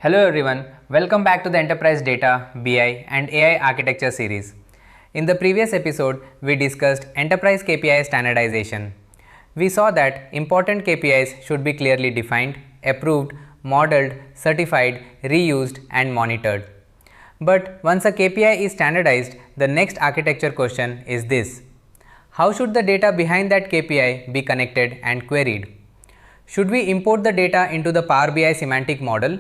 Hello everyone, welcome back to the Enterprise Data, BI and AI Architecture series. In the previous episode, we discussed Enterprise KPI standardization. We saw that important KPIs should be clearly defined, approved, modeled, certified, reused and monitored. But once a KPI is standardized, the next architecture question is this: how should the data behind that KPI be connected and queried? Should we import the data into the Power BI semantic model?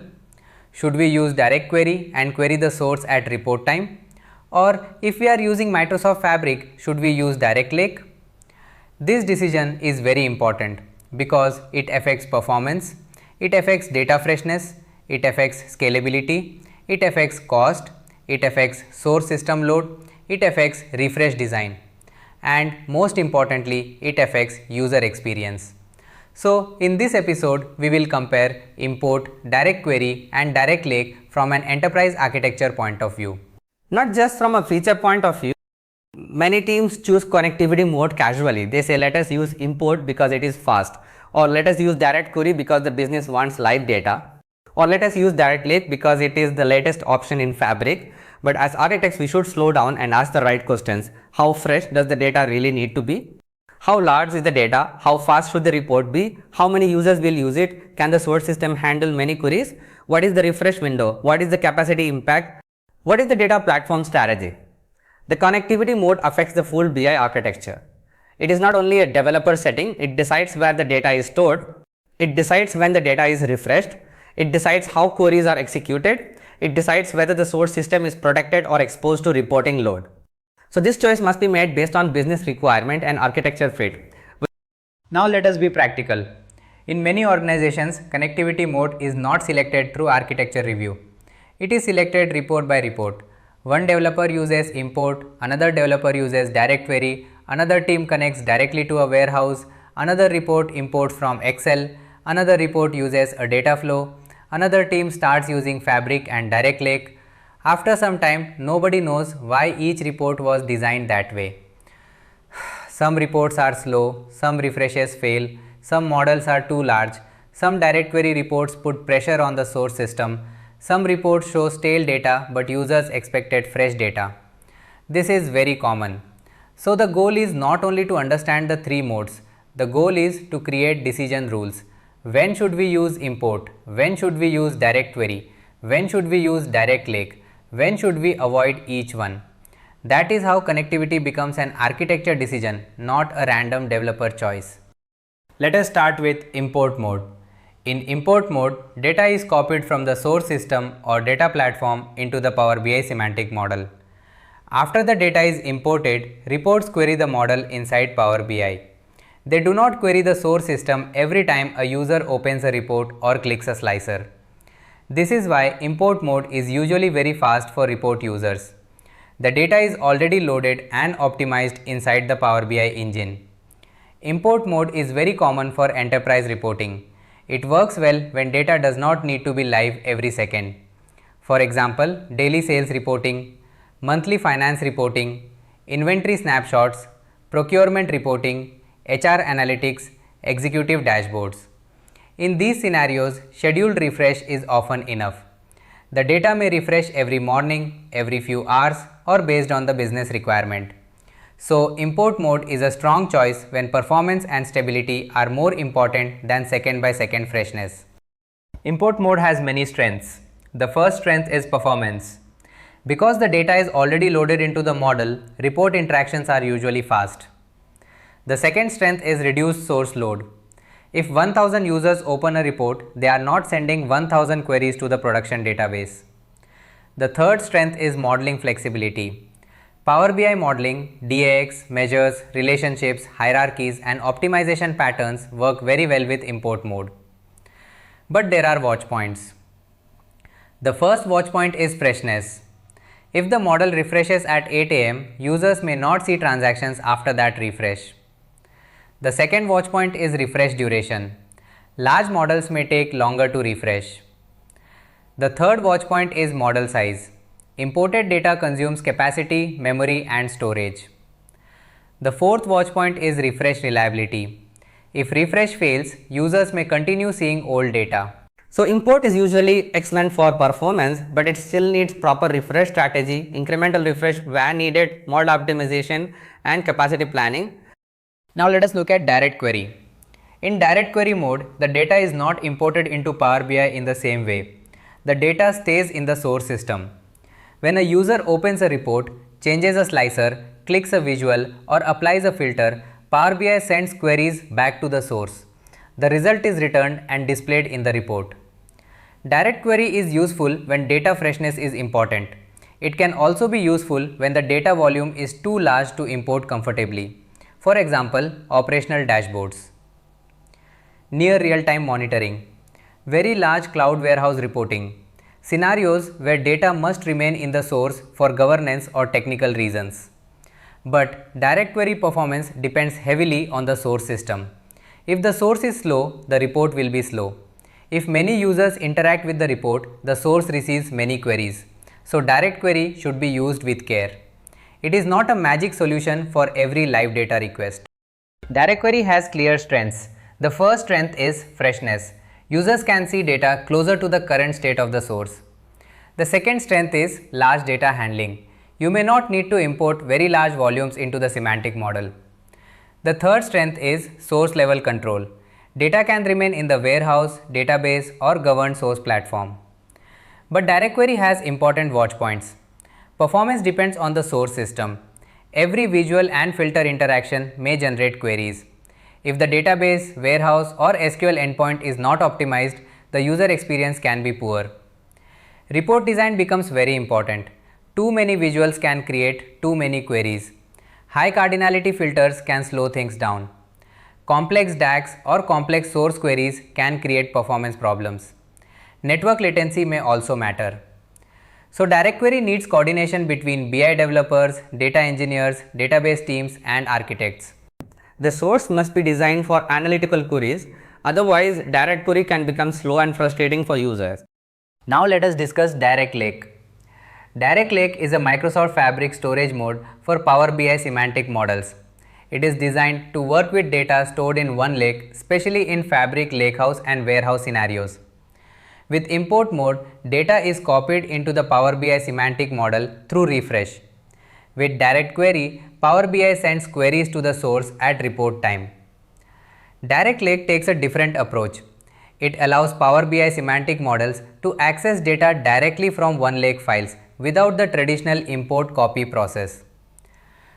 Should we use DirectQuery and query the source at report time? Or if we are using Microsoft Fabric, should we use DirectLake? This decision is very important because it affects performance, it affects data freshness, it affects scalability, it affects cost, it affects source system load, it affects refresh design, and most importantly, it affects user experience. So, in this episode, we will compare import, DirectQuery and DirectLake from an enterprise architecture point of view. Not just from a feature point of view, many teams choose connectivity mode casually. They say let us use import because it is fast, or let us use DirectQuery because the business wants live data, or let us use DirectLake because it is the latest option in Fabric. But as architects, we should slow down and ask the right questions. How fresh does the data really need to be? How large is the data? How fast should the report be? How many users will use it? Can the source system handle many queries? What is the refresh window? What is the capacity impact? What is the data platform strategy? The connectivity mode affects the full BI architecture. It is not only a developer setting, it decides where the data is stored, it decides when the data is refreshed, it decides how queries are executed, it decides whether the source system is protected or exposed to reporting load. So this choice must be made based on business requirement and architecture fit. Now let us be practical. In many organizations, connectivity mode is not selected through architecture review. It is selected report by report. One developer uses import, another developer uses DirectQuery, another team connects directly to a warehouse, another report imports from Excel, another report uses a data flow, another team starts using Fabric and DirectLake. After some time, nobody knows why each report was designed that way. Some reports are slow, some refreshes fail, some models are too large, some DirectQuery reports put pressure on the source system, some reports show stale data but users expected fresh data. This is very common. So the goal is not only to understand the three modes, the goal is to create decision rules. When should we use import? When should we use DirectQuery? When should we use DirectLake? When should we avoid each one? That is how connectivity becomes an architecture decision, not a random developer choice. Let us start with import mode. In import mode, data is copied from the source system or data platform into the Power BI semantic model. After the data is imported, reports query the model inside Power BI. They do not query the source system every time a user opens a report or clicks a slicer. This is why import mode is usually very fast for report users. The data is already loaded and optimized inside the Power BI engine. Import mode is very common for enterprise reporting. It works well when data does not need to be live every second. For example, daily sales reporting, monthly finance reporting, inventory snapshots, procurement reporting, HR analytics, executive dashboards. In these scenarios, scheduled refresh is often enough. The data may refresh every morning, every few hours, or based on the business requirement. So, import mode is a strong choice when performance and stability are more important than second by second freshness. Import mode has many strengths. The first strength is performance. Because the data is already loaded into the model, report interactions are usually fast. The second strength is reduced source load. If 1000 users open a report, they are not sending 1000 queries to the production database. The third strength is modeling flexibility. Power BI modeling, DAX, measures, relationships, hierarchies and optimization patterns work very well with import mode. But there are watch points. The first watch point is freshness. If the model refreshes at 8 am, users may not see transactions after that refresh. The second watch point is refresh duration. Large models may take longer to refresh. The third watch point is model size. Imported data consumes capacity, memory and storage. The fourth watch point is refresh reliability. If refresh fails, users may continue seeing old data. So import is usually excellent for performance, but it still needs proper refresh strategy, incremental refresh where needed, model optimization and capacity planning. Now let us look at DirectQuery. In DirectQuery mode, the data is not imported into Power BI in the same way. The data stays in the source system. When a user opens a report, changes a slicer, clicks a visual or applies a filter, Power BI sends queries back to the source. The result is returned and displayed in the report. DirectQuery is useful when data freshness is important. It can also be useful when the data volume is too large to import comfortably. For example, operational dashboards. Near real-time monitoring. Very large cloud warehouse reporting. Scenarios where data must remain in the source for governance or technical reasons. But DirectQuery performance depends heavily on the source system. If the source is slow, the report will be slow. If many users interact with the report, the source receives many queries. So DirectQuery should be used with care. It is not a magic solution for every live data request. DirectQuery has clear strengths. The first strength is freshness. Users can see data closer to the current state of the source. The second strength is large data handling. You may not need to import very large volumes into the semantic model. The third strength is source level control. Data can remain in the warehouse, database or governed source platform. But DirectQuery has important watch points. Performance depends on the source system. Every visual and filter interaction may generate queries. If the database, warehouse or SQL endpoint is not optimized, the user experience can be poor. Report design becomes very important. Too many visuals can create too many queries. High cardinality filters can slow things down. Complex DAX or complex source queries can create performance problems. Network latency may also matter. So DirectQuery needs coordination between BI developers, data engineers, database teams and architects. The source must be designed for analytical queries, otherwise DirectQuery can become slow and frustrating for users. Now let us discuss DirectLake. DirectLake is a Microsoft Fabric storage mode for Power BI semantic models. It is designed to work with data stored in OneLake, especially in Fabric Lakehouse and warehouse scenarios. With import mode, data is copied into the Power BI semantic model through refresh. With DirectQuery, Power BI sends queries to the source at report time. DirectLake takes a different approach. It allows Power BI semantic models to access data directly from OneLake files without the traditional import copy process.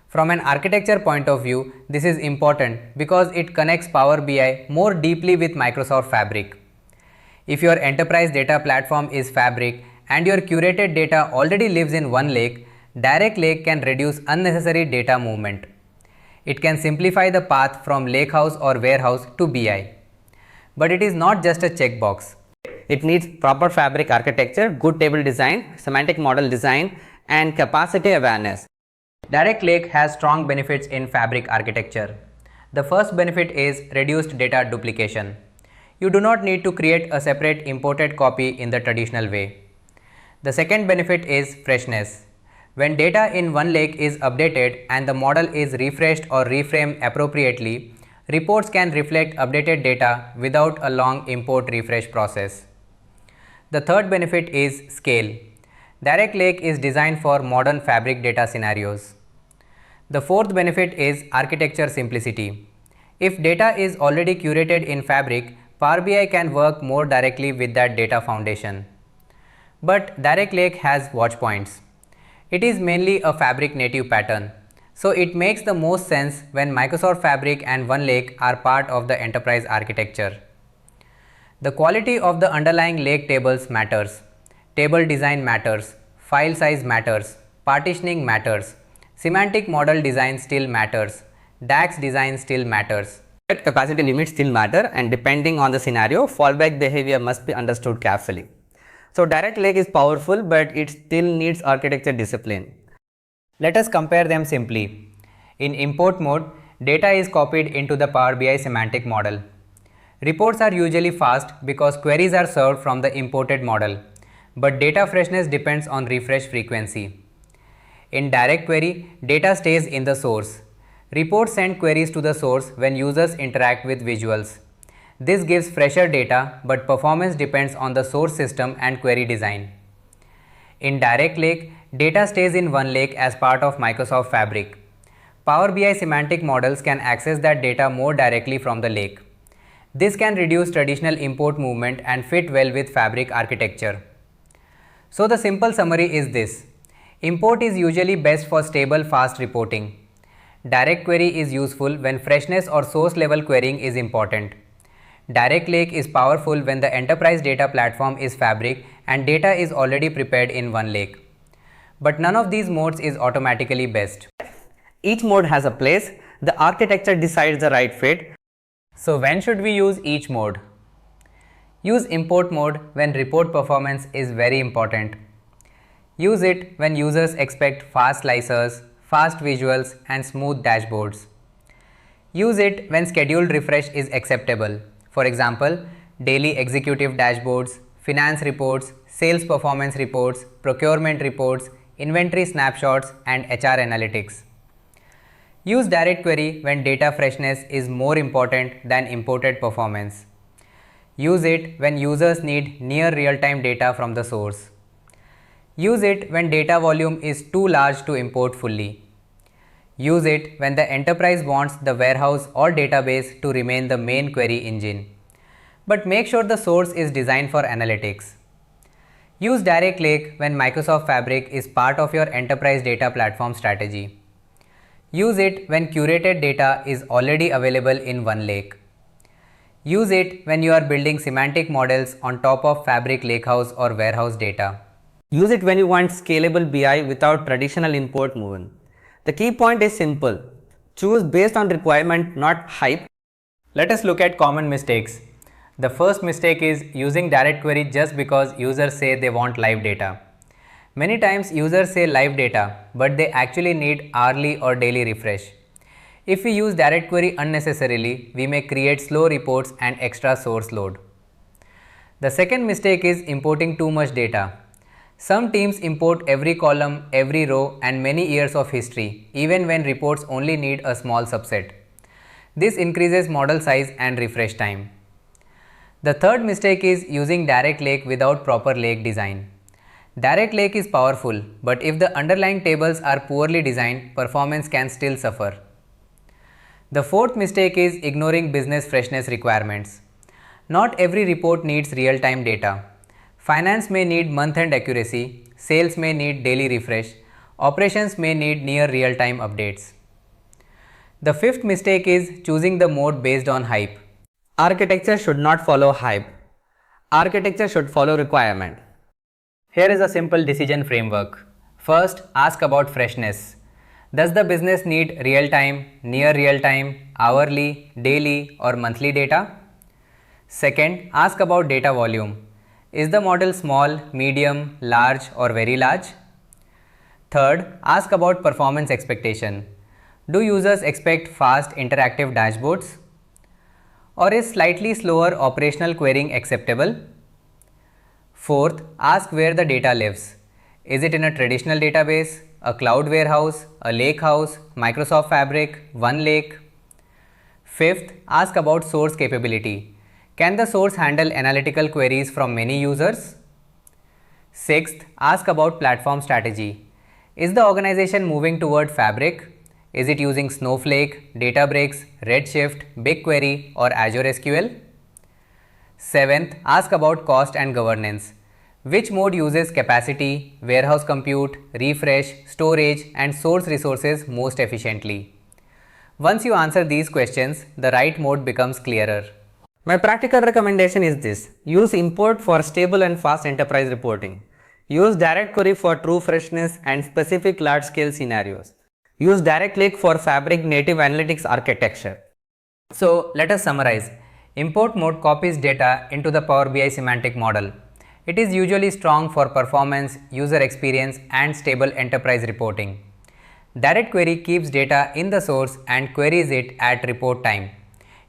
From an architecture point of view, this is important because it connects Power BI more deeply with Microsoft Fabric. If your enterprise data platform is Fabric and your curated data already lives in OneLake, DirectLake can reduce unnecessary data movement. It can simplify the path from Lakehouse or warehouse to BI. But it is not just a checkbox. It needs proper Fabric architecture, good table design, semantic model design and capacity awareness. DirectLake has strong benefits in Fabric architecture. The first benefit is reduced data duplication. You do not need to create a separate imported copy in the traditional way. The second benefit is freshness. When data in OneLake is updated and the model is refreshed or reframed appropriately, reports can reflect updated data without a long import refresh process. The third benefit is scale. DirectLake is designed for modern Fabric data scenarios. The fourth benefit is architecture simplicity. If data is already curated in Fabric, Power BI can work more directly with that data foundation. But DirectLake has watch points. It is mainly a Fabric native pattern, so it makes the most sense when Microsoft Fabric and OneLake are part of the enterprise architecture. The quality of the underlying lake tables matters. Table design matters, file size matters, partitioning matters, semantic model design still matters, DAX design still matters. Capacity limits still matter, and depending on the scenario, fallback behavior must be understood carefully. So DirectLake is powerful, but it still needs architecture discipline. Let us compare them simply. In import mode, data is copied into the Power BI semantic model. Reports are usually fast because queries are served from the imported model, but data freshness depends on refresh frequency. In DirectQuery, data stays in the source. Reports send queries to the source when users interact with visuals. This gives fresher data, but performance depends on the source system and query design. In DirectLake, data stays in OneLake as part of Microsoft Fabric. Power BI semantic models can access that data more directly from the lake. This can reduce traditional import movement and fit well with Fabric architecture. So the simple summary is this. Import is usually best for stable, fast reporting. DirectQuery is useful when freshness or source level querying is important. DirectLake is powerful when the enterprise data platform is Fabric and data is already prepared in OneLake. But none of these modes is automatically best. Each mode has a place. The architecture decides the right fit. So when should we use each mode? Use import mode when report performance is very important. Use it when users expect fast slicers, fast visuals and smooth dashboards. Use it when scheduled refresh is acceptable. For example, daily executive dashboards, finance reports, sales performance reports, procurement reports, inventory snapshots and HR analytics. Use DirectQuery when data freshness is more important than imported performance. Use it when users need near real-time data from the source. Use it when data volume is too large to import fully. Use it when the enterprise wants the warehouse or database to remain the main query engine. But make sure the source is designed for analytics. Use DirectLake when Microsoft Fabric is part of your enterprise data platform strategy. Use it when curated data is already available in OneLake. Use it when you are building semantic models on top of Fabric Lakehouse or warehouse data. Use it when you want scalable BI without traditional import movement. The key point is simple. Choose based on requirement, not hype. Let us look at common mistakes. The first mistake is using DirectQuery just because users say they want live data. Many times users say live data, but they actually need hourly or daily refresh. If we use DirectQuery unnecessarily, we may create slow reports and extra source load. The second mistake is importing too much data. Some teams import every column, every row and many years of history, even when reports only need a small subset. This increases model size and refresh time. The third mistake is using DirectLake without proper lake design. DirectLake is powerful, but if the underlying tables are poorly designed, performance can still suffer. The fourth mistake is ignoring business freshness requirements. Not every report needs real-time data. Finance may need month-end accuracy, sales may need daily refresh, operations may need near real-time updates. The fifth mistake is choosing the mode based on hype. Architecture should not follow hype. Architecture should follow requirement. Here is a simple decision framework. First, ask about freshness. Does the business need real-time, near real-time, hourly, daily or monthly data? Second, ask about data volume. Is the model small, medium, large or very large? Third, ask about performance expectation. Do users expect fast interactive dashboards? Or is slightly slower operational querying acceptable? Fourth, ask where the data lives. Is it in a traditional database, a cloud warehouse, a lakehouse, Microsoft Fabric, OneLake? Fifth, ask about source capability. Can the source handle analytical queries from many users? Sixth, ask about platform strategy. Is the organization moving toward Fabric? Is it using Snowflake, Databricks, Redshift, BigQuery or Azure SQL? Seventh, ask about cost and governance. Which mode uses capacity, warehouse compute, refresh, storage and source resources most efficiently? Once you answer these questions, the right mode becomes clearer. My practical recommendation is this. Use import for stable and fast enterprise reporting. Use DirectQuery for true freshness and specific large-scale scenarios. Use DirectLake for Fabric native analytics architecture. So let us summarize. Import mode copies data into the Power BI semantic model. It is usually strong for performance, user experience and stable enterprise reporting. DirectQuery keeps data in the source and queries it at report time.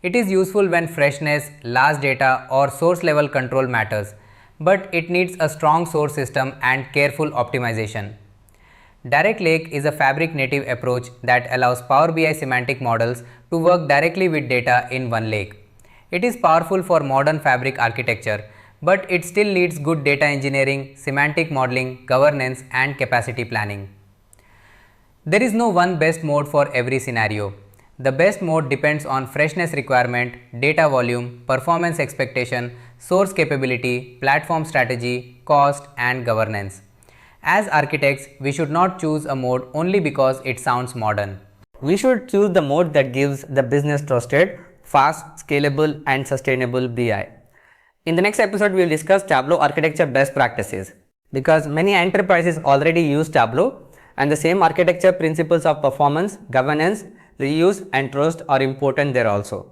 It is useful when freshness, large data or source level control matters, but it needs a strong source system and careful optimization. DirectLake is a Fabric native approach that allows Power BI semantic models to work directly with data in OneLake. It is powerful for modern Fabric architecture, but it still needs good data engineering, semantic modeling, governance, and capacity planning. There is no one best mode for every scenario. The best mode depends on freshness requirement, data volume, performance expectation, source capability, platform strategy, cost, and governance. As architects, we should not choose a mode only because it sounds modern. We should choose the mode that gives the business trusted, fast, scalable, and sustainable BI. In the next episode, we will discuss Tableau architecture best practices, because many enterprises already use Tableau and the same architecture principles of performance, governance, reuse, and trust are important there also.